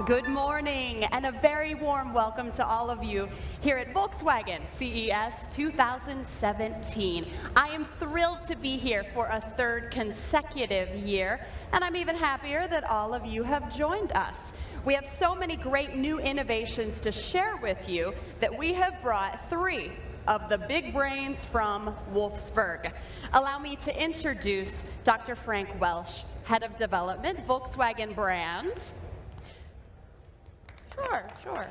Good morning, and a very warm welcome to all of you here at Volkswagen CES 2017. I am thrilled to be here for a third consecutive year, and I'm even happier that all of you have joined us. We have so many great new innovations to share with you that we have brought three of the big brains from Wolfsburg. Allow me to introduce Dr. Frank Welsh, Head of Development, Volkswagen brand. Sure.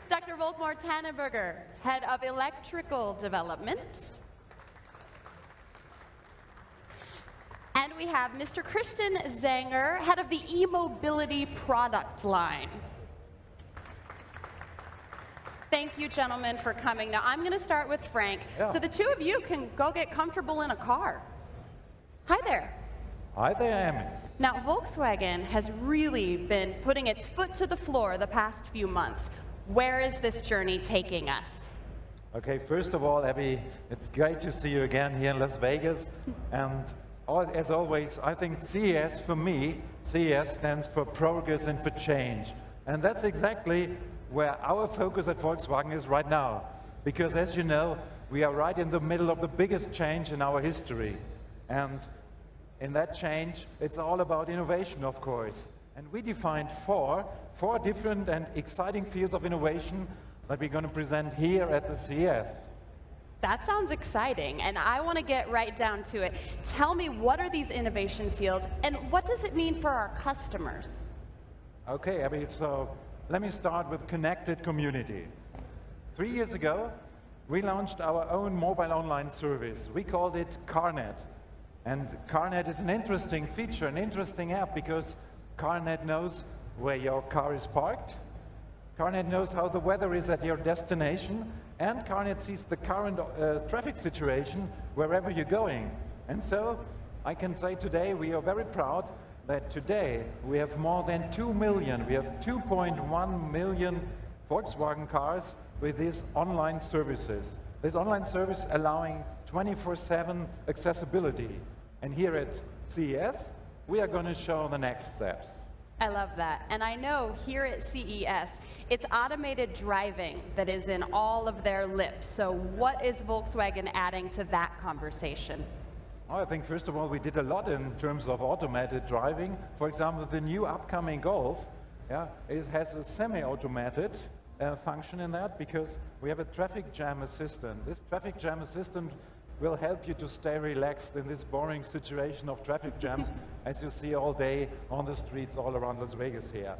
Dr. Volkmar Tannenberger, Head of Electrical Development. And we have Mr. Christian Zanger, Head of the e-mobility product line. Thank you, gentlemen, for coming. Now, I'm going to start with Frank, so the two of you can go get comfortable in a car. Hi there. Hi there, Amy. Now, Volkswagen has really been putting its foot to the floor the past few months. Where is this journey taking us? Okay, first of all, Abby, it's great to see you again here in Las Vegas. And as always, I think CES, for me, CES stands for progress and for change. And that's exactly where our focus at Volkswagen is right now. Because as you know, we are right in the middle of the biggest change in our history. And in that change, it's all about innovation, of course. And we defined four different and exciting fields of innovation that we're going to present here at the CES. That sounds exciting, and I want to get right down to it. Tell me, what are these innovation fields, and what does it mean for our customers? Okay, Abby, so let me start with connected community. 3 years ago, we launched our own mobile online service. We called it CarNet. And CarNet is an interesting feature, an interesting app, because CarNet knows where your car is parked, CarNet knows how the weather is at your destination, and CarNet sees the current traffic situation wherever you're going. And so I can say today we are very proud that today we have more than 2 million, we have 2.1 million Volkswagen cars with these online services. This online service allowing 24/7 accessibility. And here at CES, we are going to show the next steps. I love that. And I know here at CES, it's automated driving that is in all of their lips. So what is Volkswagen adding to that conversation? I think, first of all, we did a lot in terms of automated driving. For example, the new upcoming Golf, it has a semi-automated function in that, because we have a traffic jam assistant. This traffic jam assistant will help you to stay relaxed in this boring situation of traffic jams as you see all day on the streets all around Las Vegas here.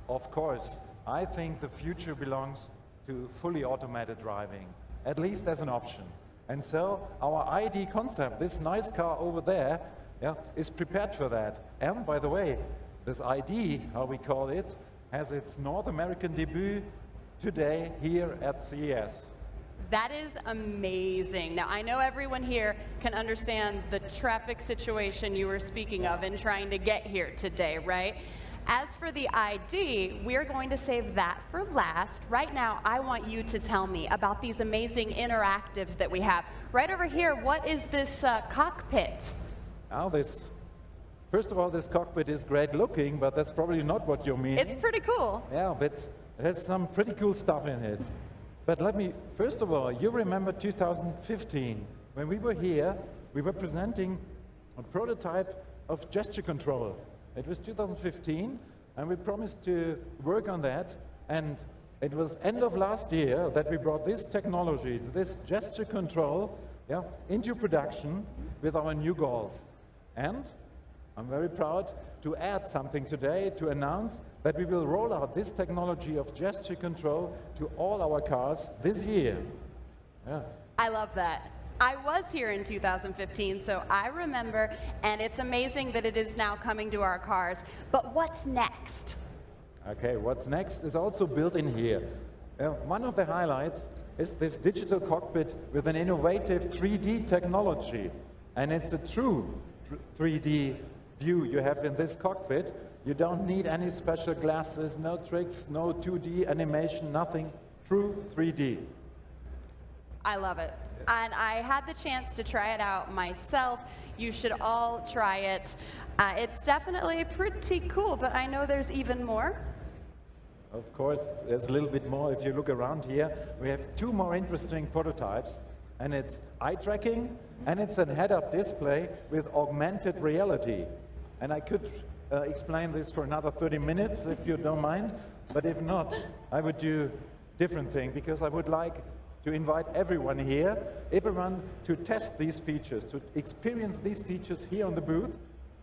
Of course, I think the future belongs to fully automated driving, at least as an option. And so our ID Concept, this nice car over there, is prepared for that. And by the way, this ID, how we call it, has its North American debut today here at CES. That is amazing. Now, I know everyone here can understand the traffic situation you were speaking of in trying to get here today, right? As for the ID, we're going to save that for last. Right now, I want you to tell me about these amazing interactives that we have. Right over here, what is this cockpit? First of all, this cockpit is great looking, but that's probably not what you mean. It's pretty cool. Yeah, but it has some pretty cool stuff in it. But first of all, you remember 2015, when we were here, we were presenting a prototype of gesture control. It was 2015, and we promised to work on that, and it was end of last year that we brought this technology, this gesture control, into production with our new Golf. And I'm very proud to add something today to announce that we will roll out this technology of gesture control to all our cars this year. I love that. I was here in 2015, so I remember, and it's amazing that it is now coming to our cars. But what's next? Okay, what's next is also built in here. One of the highlights is this digital cockpit with an innovative 3D technology. And it's a true 3D view you have in this cockpit. You don't need any special glasses, no tricks, no 2D animation, nothing. True 3D. I love it. And I had the chance to try it out myself. You should all try it. It's definitely pretty cool, but I know there's even more. Of course, there's a little bit more. If you look around here, we have two more interesting prototypes, and it's eye-tracking, and it's a head-up display with augmented reality. And I could explain this for another 30 minutes, if you don't mind, but if not, I would do different thing, because I would like to invite everyone here, everyone to test these features, to experience these features here on the booth,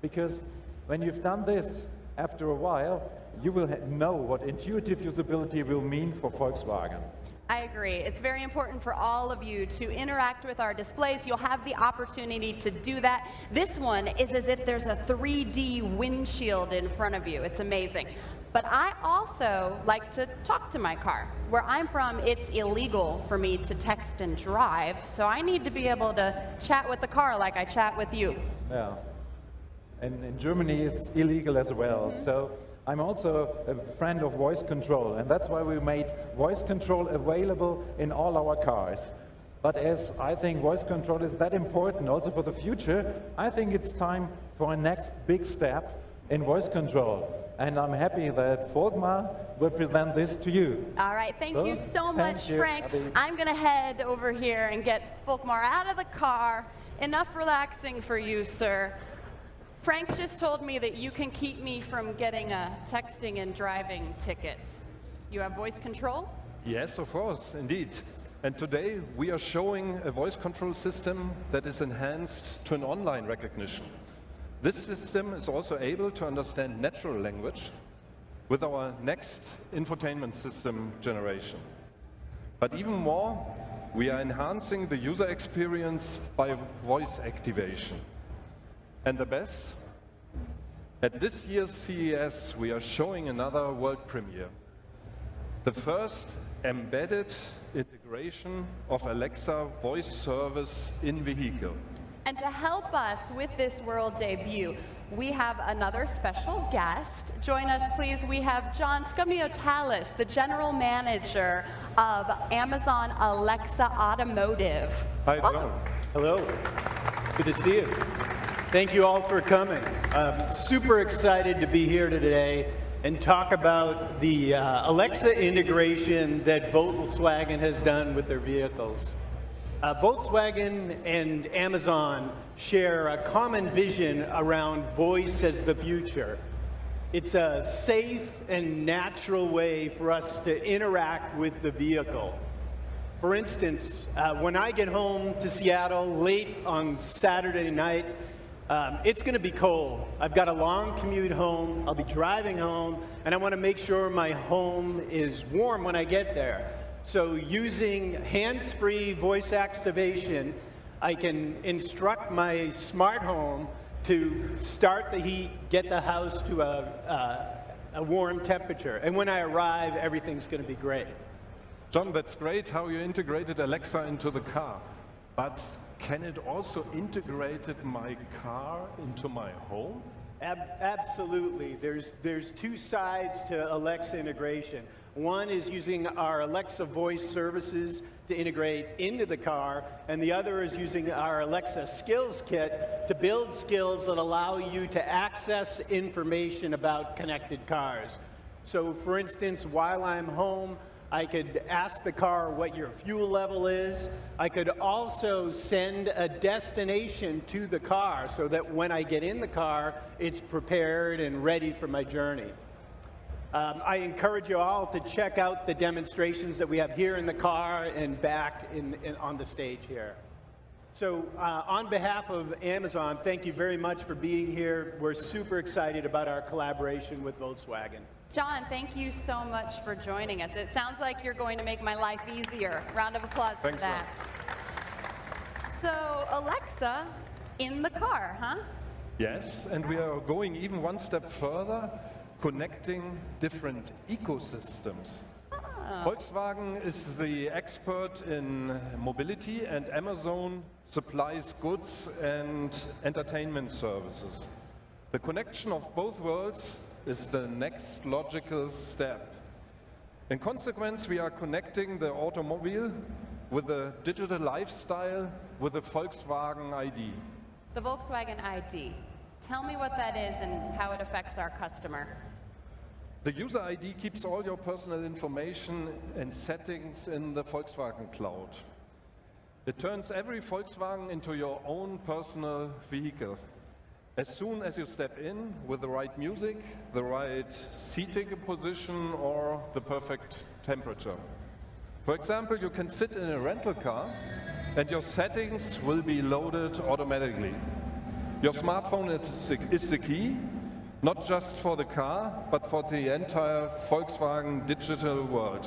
because when you've done this, after a while, you will know what intuitive usability will mean for Volkswagen. I agree. It's very important for all of you to interact with our displays. You'll have the opportunity to do that. This one is as if there's a 3D windshield in front of you. It's amazing. But I also like to talk to my car. Where I'm from, it's illegal for me to text and drive, so I need to be able to chat with the car like I chat with you. Yeah. And in Germany, it's illegal as well. So I'm also a friend of voice control, and that's why we made voice control available in all our cars. But as I think voice control is that important also for the future, I think it's time for a next big step in voice control. And I'm happy that Volkmar will present this to you. All right, thank you so much, Frank. I'm going to head over here and get Volkmar out of the car. Enough relaxing for you, sir. Frank just told me that you can keep me from getting a texting and driving ticket. You have voice control? Yes, of course, indeed. And today we are showing a voice control system that is enhanced to an online recognition. This system is also able to understand natural language with our next infotainment system generation. But even more, we are enhancing the user experience by voice activation. And the best, at this year's CES, we are showing another world premiere. The first embedded integration of Alexa voice service in vehicle. And to help us with this world debut, we have another special guest. Join us, please. We have John Skamiotalis, the General Manager of Amazon Alexa Automotive. Hi, John. Welcome. Hello. Good to see you. Thank you all for coming. I'm super excited to be here today and talk about the Alexa integration that Volkswagen has done with their vehicles. Volkswagen and Amazon share a common vision around voice as the future. It's a safe and natural way for us to interact with the vehicle. For instance, when I get home to Seattle late on Saturday night, it's going to be cold. I've got a long commute home. I'll be driving home, and I want to make sure my home is warm when I get there. So using hands-free voice activation, I can instruct my smart home to start the heat, get the house to a warm temperature. And when I arrive, everything's going to be great. John, that's great how you integrated Alexa into the car. But can it also integrate my car into my home? Absolutely. There's two sides to Alexa integration. One is using our Alexa voice services to integrate into the car, and the other is using our Alexa skills kit to build skills that allow you to access information about connected cars. So for instance, while I'm home, I could ask the car what your fuel level is. I could also send a destination to the car so that when I get in the car, it's prepared and ready for my journey. I encourage you all to check out the demonstrations that we have here in the car and back on the stage here. So on behalf of Amazon, thank you very much for being here. We're super excited about our collaboration with Volkswagen. John, thank you so much for joining us. It sounds like you're going to make my life easier. Round of applause for that. So, Alexa in the car, huh? Yes, and we are going even one step further, connecting different ecosystems. Volkswagen is the expert in mobility, and Amazon supplies goods and entertainment services. The connection of both worlds is the next logical step. In consequence, we are connecting the automobile with a digital lifestyle with the Volkswagen ID. The Volkswagen ID. Tell me what that is and how it affects our customer. The user ID keeps all your personal information and settings in the Volkswagen cloud. It turns every Volkswagen into your own personal vehicle. As soon as you step in with the right music, the right seating position, or the perfect temperature. For example, you can sit in a rental car and your settings will be loaded automatically. Your smartphone is the key, not just for the car, but for the entire Volkswagen digital world.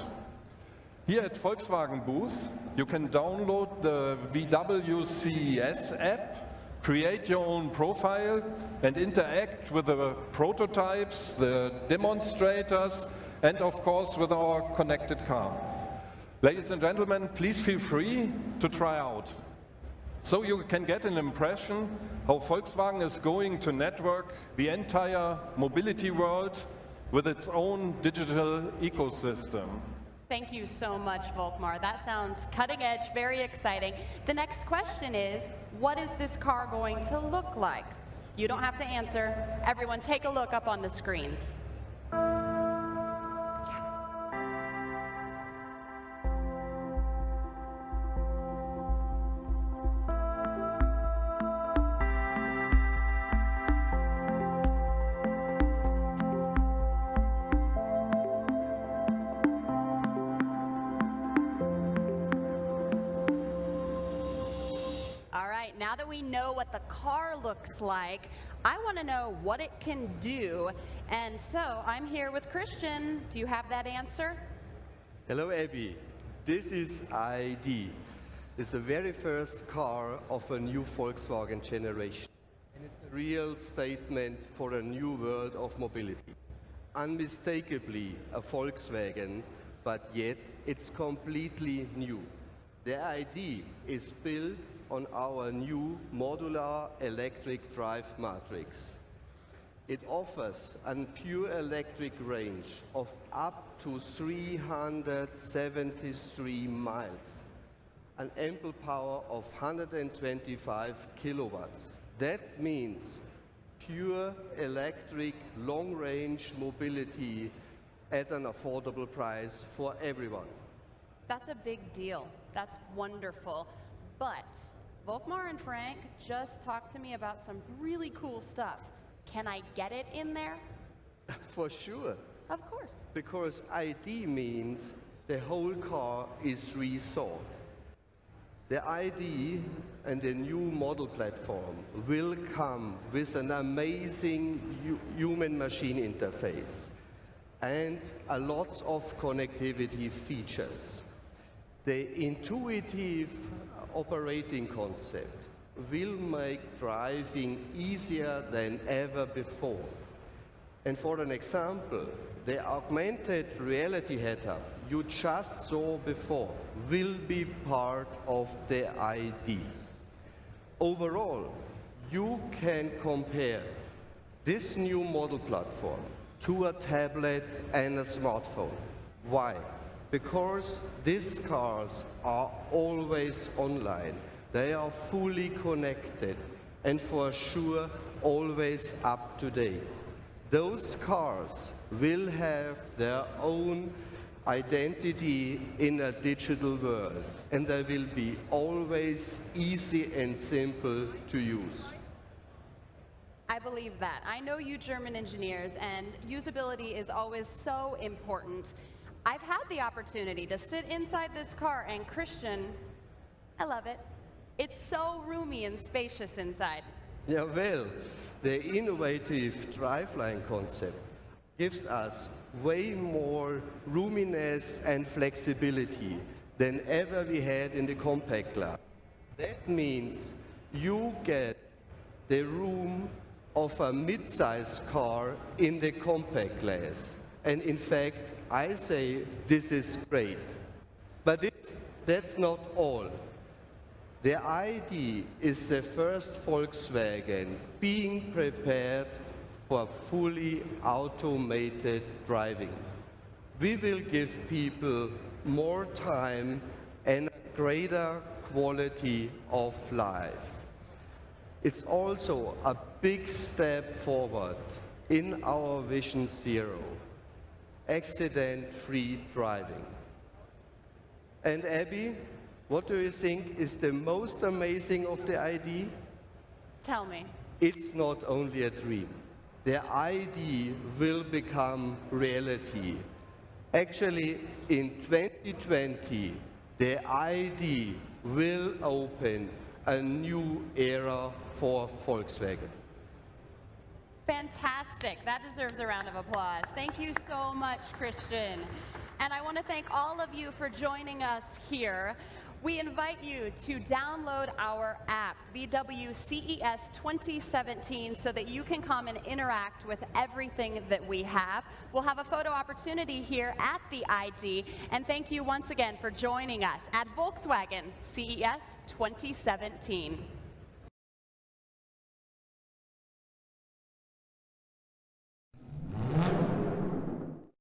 Here at Volkswagen booth, you can download the VW CES app, create your own profile, and interact with the prototypes, the demonstrators, and of course with our connected car. Ladies and gentlemen, please feel free to try out. So you can get an impression how Volkswagen is going to network the entire mobility world with its own digital ecosystem. Thank you so much, Volkmar. That sounds cutting edge, very exciting. The next question is, what is this car going to look like? You don't have to answer. Everyone take a look up on the screens. Now that we know what the car looks like, I want to know what it can do. And so I'm here with Christian. Do you have that answer? Hello, Abby. This is ID. It's the very first car of a new Volkswagen generation. And it's a real statement for a new world of mobility. Unmistakably a Volkswagen, but yet it's completely new. The ID is built on our new modular electric drive matrix. It offers a pure electric range of up to 373 miles, an ample power of 125 kilowatts. That means pure electric long-range mobility at an affordable price for everyone. That's a big deal. That's wonderful. But Volkmar and Frank just talked to me about some really cool stuff. Can I get it in there? For sure. Of course. Because ID means the whole car is rethought. The ID and the new model platform will come with an amazing human-machine interface and a lot of connectivity features. The intuitive operating concept will make driving easier than ever before. And for an example, the augmented reality head-up you just saw before will be part of the ID. Overall, you can compare this new model platform to a tablet and a smartphone. Why? Because these cars are always online. They are fully connected and for sure always up to date. Those cars will have their own identity in a digital world, and they will be always easy and simple to use. I believe that. I know you German engineers, and usability is always so important. I've had the opportunity to sit inside this car, and Christian, I love it. It's so roomy and spacious inside. Yeah, well, the innovative driveline concept gives us way more roominess and flexibility than ever we had in the compact class. That means you get the room of a mid-size car in the compact class. And in fact, I say this is great. But that's not all. The ID is the first Volkswagen being prepared for fully automated driving. We will give people more time and greater quality of life. It's also a big step forward in our Vision Zero, accident-free driving. And Abby, what do you think is the most amazing of the ID? Tell me. It's not only a dream. The ID will become reality. Actually, in 2020, the ID will open a new era for Volkswagen. Fantastic. That deserves a round of applause. Thank you so much, Christian. And I want to thank all of you for joining us here. We invite you to download our app, VW CES 2017, so that you can come and interact with everything that we have. We'll have a photo opportunity here at the ID. And thank you once again for joining us at Volkswagen CES 2017.